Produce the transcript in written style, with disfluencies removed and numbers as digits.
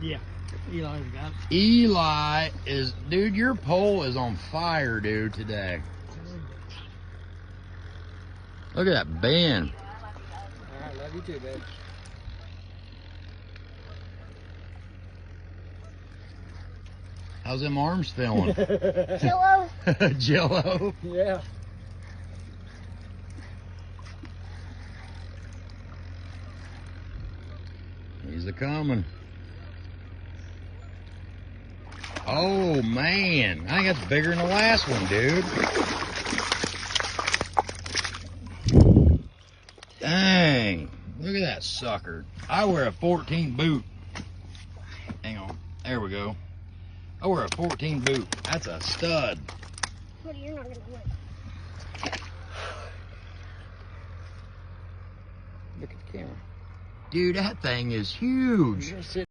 Yeah. Eli's got it. Eli is, dude, your pole is on fire, dude, today. Look at that bend. All right, love you too, babe. How's them arms feeling? Jello. Jello? Yeah. He's a-coming. Oh, man. I think that's bigger than the last one, dude. Dang. Look at that sucker. I wear a 14 boot. Hang on. There we go. I wear a 14 boot. That's a stud. What, you're not gonna win. Look at the camera. Dude, that thing is huge. You're sitting